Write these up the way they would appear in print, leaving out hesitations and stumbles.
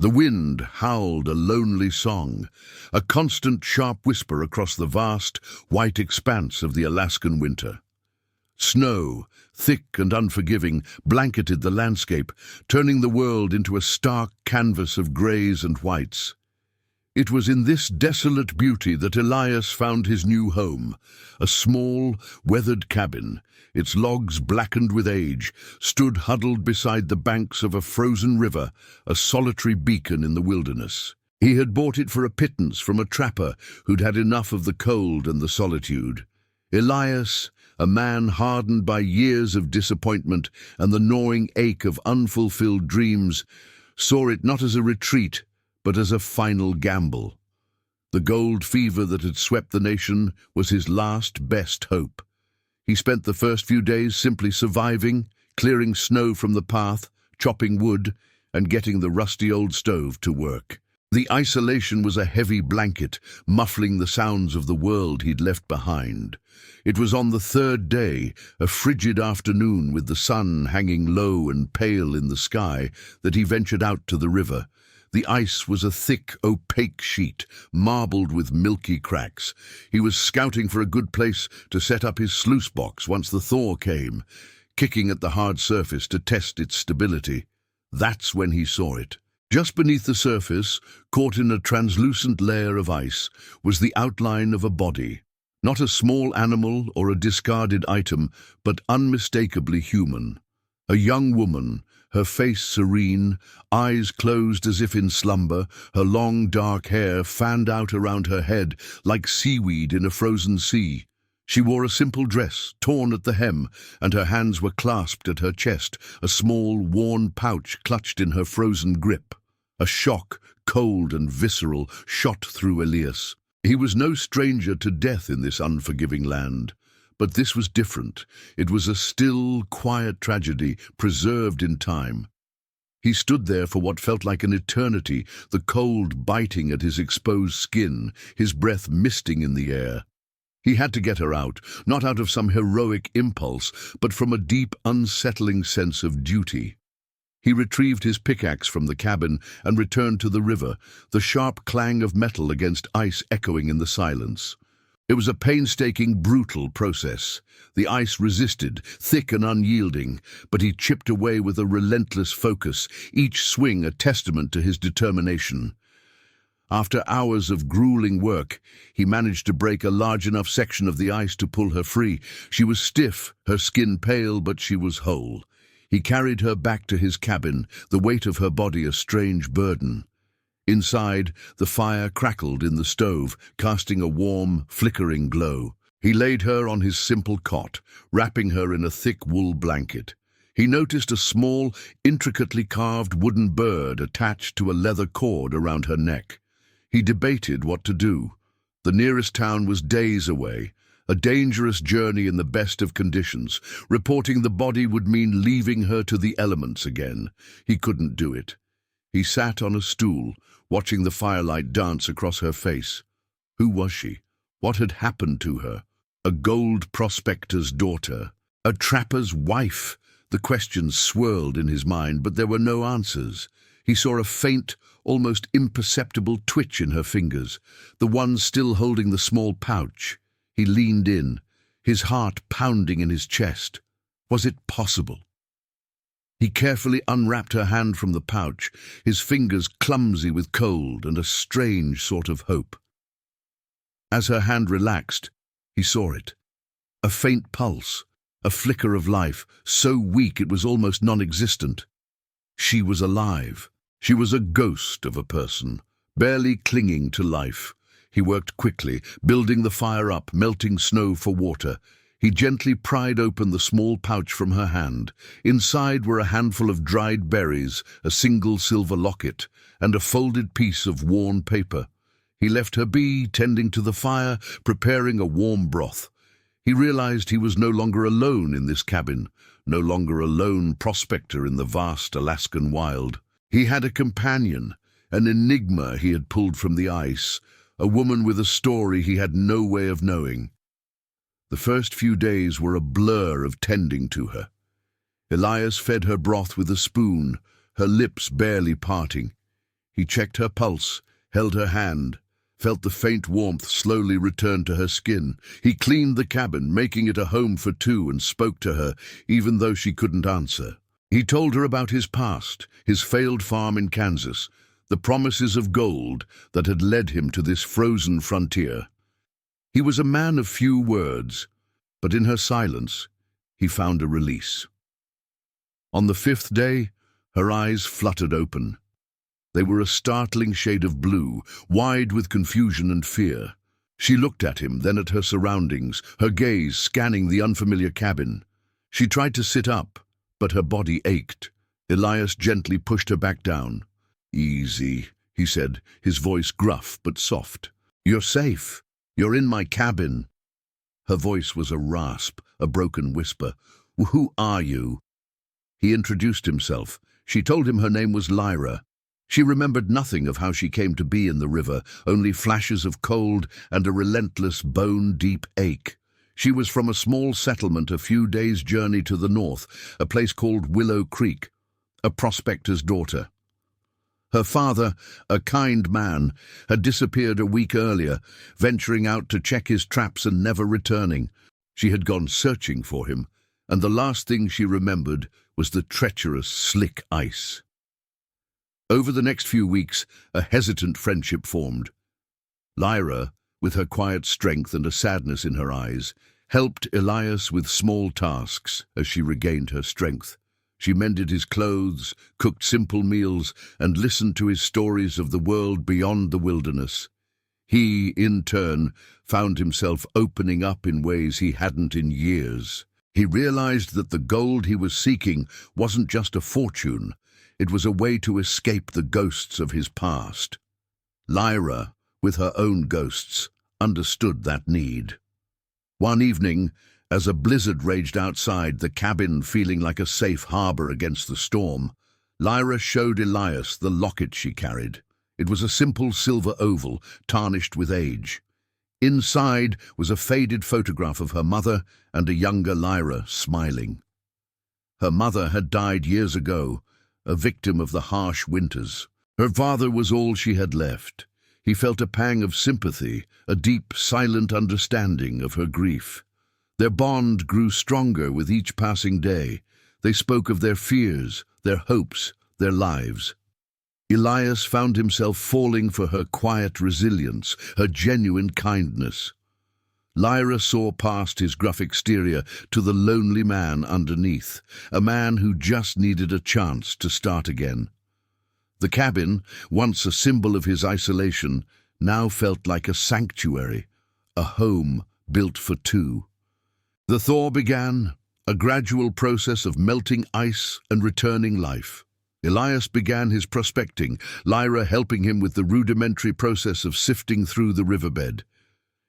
The wind howled a lonely song, a constant sharp whisper across the vast, white expanse of the Alaskan winter. Snow, thick and unforgiving, blanketed the landscape, turning the world into a stark canvas of greys and whites. It was in this desolate beauty that Elias found his new home, a small, weathered cabin. Its logs, blackened with age, stood huddled beside the banks of a frozen river, a solitary beacon in the wilderness. He had bought it for a pittance from a trapper who'd had enough of the cold and the solitude. Elias, a man hardened by years of disappointment and the gnawing ache of unfulfilled dreams, saw it not as a retreat, but as a final gamble. The gold fever that had swept the nation was his last best hope. He spent the first few days simply surviving, clearing snow from the path, chopping wood, and getting the rusty old stove to work. The isolation was a heavy blanket, muffling the sounds of the world he'd left behind. It was on the third day, a frigid afternoon with the sun hanging low and pale in the sky, that he ventured out to the river. The ice was a thick, opaque sheet, marbled with milky cracks. He was scouting for a good place to set up his sluice box once the thaw came, kicking at the hard surface to test its stability. That's when he saw it. Just beneath the surface, caught in a translucent layer of ice, was the outline of a body. Not a small animal or a discarded item, but unmistakably human. A young woman, her face serene, eyes closed as if in slumber, her long dark hair fanned out around her head like seaweed in a frozen sea. She wore a simple dress, torn at the hem, and her hands were clasped at her chest, a small, worn pouch clutched in her frozen grip. A shock, cold and visceral, shot through Elias. He was no stranger to death in this unforgiving land. But this was different. It was a still, quiet tragedy, preserved in time. He stood there for what felt like an eternity, the cold biting at his exposed skin, his breath misting in the air. He had to get her out, not out of some heroic impulse, but from a deep, unsettling sense of duty. He retrieved his pickaxe from the cabin and returned to the river, the sharp clang of metal against ice echoing in the silence. It was a painstaking, brutal process. The ice resisted, thick and unyielding, but he chipped away with a relentless focus, each swing a testament to his determination. After hours of grueling work, he managed to break a large enough section of the ice to pull her free. She was stiff, her skin pale, but she was whole. He carried her back to his cabin, the weight of her body a strange burden. Inside, the fire crackled in the stove, casting a warm, flickering glow. He laid her on his simple cot, wrapping her in a thick wool blanket. He noticed a small, intricately carved wooden bird attached to a leather cord around her neck. He debated what to do. The nearest town was days away, a dangerous journey in the best of conditions. Reporting the body would mean leaving her to the elements again. He couldn't do it. He sat on a stool, watching the firelight dance across her face. Who was she? What had happened to her? A gold prospector's daughter? A trapper's wife? The questions swirled in his mind, but there were no answers. He saw a faint, almost imperceptible twitch in her fingers, the one still holding the small pouch. He leaned in, his heart pounding in his chest. Was it possible? He carefully unwrapped her hand from the pouch, his fingers clumsy with cold and a strange sort of hope. As her hand relaxed, he saw it. A faint pulse, a flicker of life, so weak it was almost non-existent. She was alive. She was a ghost of a person, barely clinging to life. He worked quickly, building the fire up, melting snow for water. He gently pried open the small pouch from her hand. Inside were a handful of dried berries, a single silver locket, and a folded piece of worn paper. He left her be, tending to the fire, preparing a warm broth. He realized he was no longer alone in this cabin, no longer a lone prospector in the vast Alaskan wild. He had a companion, an enigma he had pulled from the ice, a woman with a story he had no way of knowing. The first few days were a blur of tending to her. Elias fed her broth with a spoon, her lips barely parting. He checked her pulse, held her hand, felt the faint warmth slowly return to her skin. He cleaned the cabin, making it a home for two, and spoke to her, even though she couldn't answer. He told her about his past, his failed farm in Kansas, the promises of gold that had led him to this frozen frontier. He was a man of few words, but in her silence, he found a release. On the fifth day, her eyes fluttered open. They were a startling shade of blue, wide with confusion and fear. She looked at him, then at her surroundings, her gaze scanning the unfamiliar cabin. She tried to sit up, but her body ached. Elias gently pushed her back down. "Easy," he said, his voice gruff but soft. "You're safe. You're in my cabin." Her voice was a rasp, a broken whisper. "Who are you?" He introduced himself. She told him her name was Lyra. She remembered nothing of how she came to be in the river, only flashes of cold and a relentless bone-deep ache. She was from a small settlement a few days' journey to the north, a place called Willow Creek, a prospector's daughter. Her father, a kind man, had disappeared a week earlier, venturing out to check his traps and never returning. She had gone searching for him, and the last thing she remembered was the treacherous, slick ice. Over the next few weeks, a hesitant friendship formed. Lyra, with her quiet strength and a sadness in her eyes, helped Elias with small tasks as she regained her strength. She mended his clothes, cooked simple meals, and listened to his stories of the world beyond the wilderness. He, in turn, found himself opening up in ways he hadn't in years. He realized that the gold he was seeking wasn't just a fortune. It was a way to escape the ghosts of his past. Lyra, with her own ghosts, understood that need. One evening, as a blizzard raged outside, the cabin feeling like a safe harbor against the storm, Lyra showed Elias the locket she carried. It was a simple silver oval, tarnished with age. Inside was a faded photograph of her mother and a younger Lyra smiling. Her mother had died years ago, a victim of the harsh winters. Her father was all she had left. He felt a pang of sympathy, a deep, silent understanding of her grief. Their bond grew stronger with each passing day. They spoke of their fears, their hopes, their lives. Elias found himself falling for her quiet resilience, her genuine kindness. Lyra saw past his gruff exterior to the lonely man underneath, a man who just needed a chance to start again. The cabin, once a symbol of his isolation, now felt like a sanctuary, a home built for two. The thaw began, a gradual process of melting ice and returning life. Elias began his prospecting, Lyra helping him with the rudimentary process of sifting through the riverbed.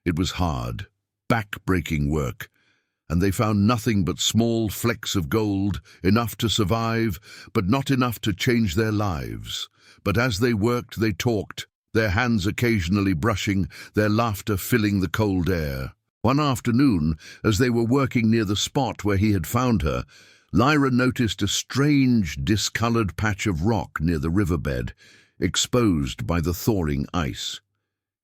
It was hard, back-breaking work, and they found nothing but small flecks of gold, enough to survive, but not enough to change their lives. But as they worked, they talked, their hands occasionally brushing, their laughter filling the cold air. One afternoon, as they were working near the spot where he had found her, Lyra noticed a strange, discolored patch of rock near the riverbed, exposed by the thawing ice.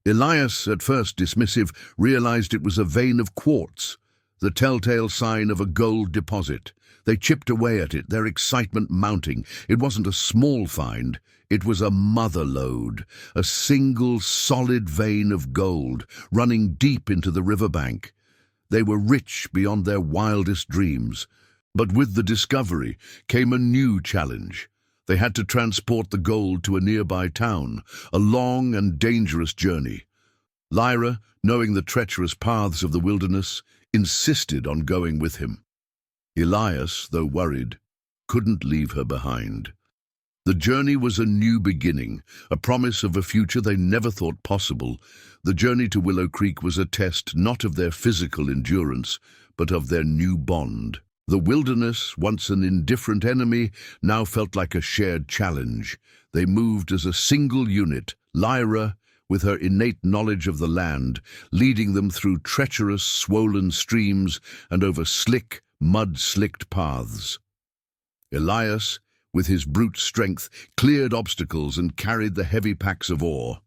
Elias, at first dismissive, realized it was a vein of quartz, the telltale sign of a gold deposit. They chipped away at it, their excitement mounting. It wasn't a small find. It was a mother lode, a single solid vein of gold running deep into the riverbank. They were rich beyond their wildest dreams. But with the discovery came a new challenge. They had to transport the gold to a nearby town, a long and dangerous journey. Lyra, knowing the treacherous paths of the wilderness, insisted on going with him. Elias, though worried, couldn't leave her behind. The journey was a new beginning, a promise of a future they never thought possible. The journey to Willow Creek was a test not of their physical endurance, but of their new bond. The wilderness, once an indifferent enemy, now felt like a shared challenge. They moved as a single unit, Lyra, with her innate knowledge of the land, leading them through treacherous, swollen streams and over slick, mud-slicked paths. Elias, with his brute strength, cleared obstacles and carried the heavy packs of ore.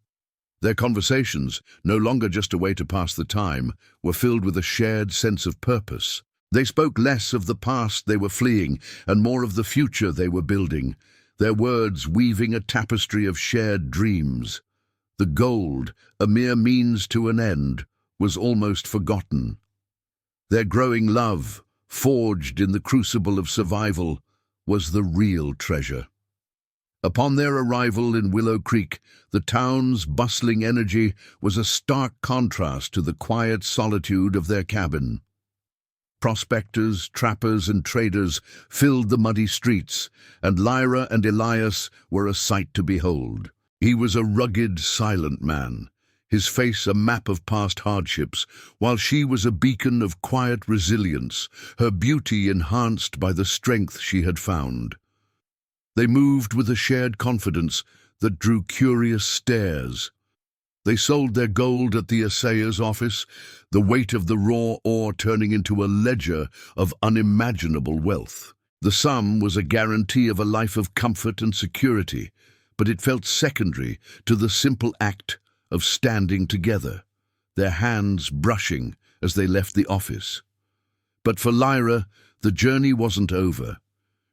Their conversations, no longer just a way to pass the time, were filled with a shared sense of purpose. They spoke less of the past they were fleeing and more of the future they were building, their words weaving a tapestry of shared dreams. The gold, a mere means to an end, was almost forgotten. Their growing love, forged in the crucible of survival, was the real treasure. Upon their arrival in Willow Creek, the town's bustling energy was a stark contrast to the quiet solitude of their cabin. Prospectors, trappers, and traders filled the muddy streets, and Lyra and Elias were a sight to behold. He was a rugged, silent man, his face a map of past hardships, while she was a beacon of quiet resilience, her beauty enhanced by the strength she had found. They moved with a shared confidence that drew curious stares. They sold their gold at the assayer's office, the weight of the raw ore turning into a ledger of unimaginable wealth. The sum was a guarantee of a life of comfort and security, but it felt secondary to the simple act of standing together, their hands brushing as they left the office. But for Lyra, the journey wasn't over.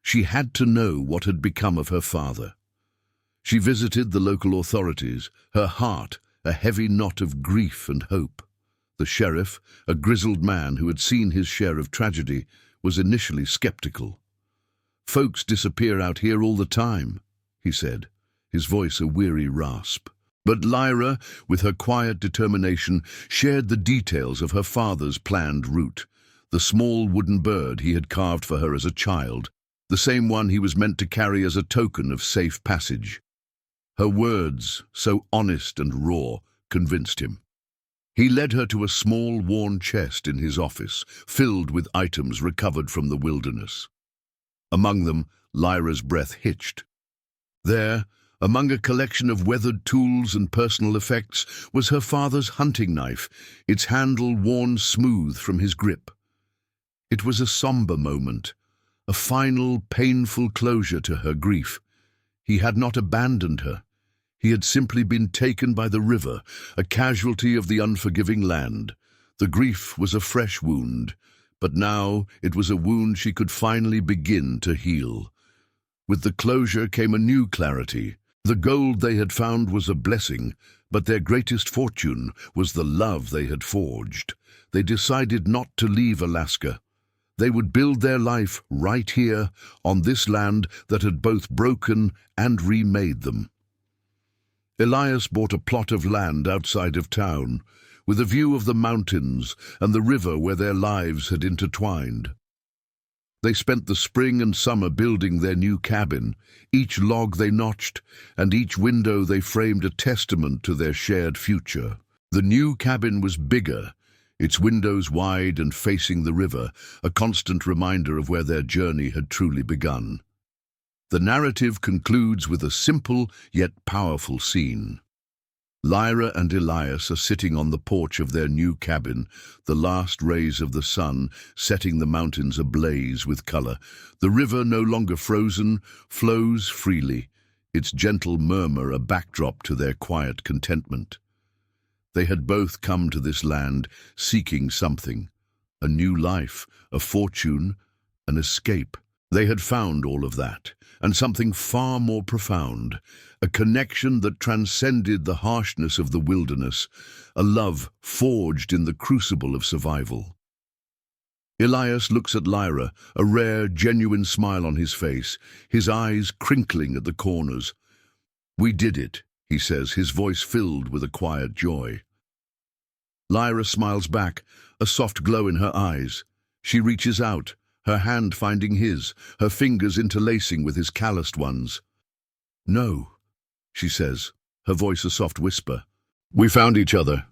She had to know what had become of her father. She visited the local authorities, her heart a heavy knot of grief and hope. The sheriff, a grizzled man who had seen his share of tragedy, was initially skeptical. "Folks disappear out here all the time," he said, his voice a weary rasp. But Lyra, with her quiet determination, shared the details of her father's planned route, the small wooden bird he had carved for her as a child, the same one he was meant to carry as a token of safe passage. Her words, so honest and raw, convinced him. He led her to a small, worn chest in his office, filled with items recovered from the wilderness. Among them, Lyra's breath hitched. There, among a collection of weathered tools and personal effects, was her father's hunting knife, its handle worn smooth from his grip. It was a somber moment, a final, painful closure to her grief. He had not abandoned her. He had simply been taken by the river, a casualty of the unforgiving land. The grief was a fresh wound, but now it was a wound she could finally begin to heal. With the closure came a new clarity. The gold they had found was a blessing, but their greatest fortune was the love they had forged. They decided not to leave Alaska. They would build their life right here, on this land that had both broken and remade them. Elias bought a plot of land outside of town, with a view of the mountains and the river where their lives had intertwined. They spent the spring and summer building their new cabin. Each log they notched, and each window they framed a testament to their shared future. The new cabin was bigger, its windows wide and facing the river, a constant reminder of where their journey had truly begun. The narrative concludes with a simple yet powerful scene. Lyra and Elias are sitting on the porch of their new cabin, the last rays of the sun setting the mountains ablaze with color. The river, no longer frozen, flows freely, its gentle murmur a backdrop to their quiet contentment. They had both come to this land seeking something, a new life, a fortune, an escape. They had found all of that, and something far more profound, a connection that transcended the harshness of the wilderness, a love forged in the crucible of survival. Elias looks at Lyra, a rare, genuine smile on his face, his eyes crinkling at the corners. "We did it," he says, his voice filled with a quiet joy. Lyra smiles back, a soft glow in her eyes. She reaches out, her hand finding his, her fingers interlacing with his calloused ones. "No," she says, her voice a soft whisper. "We found each other,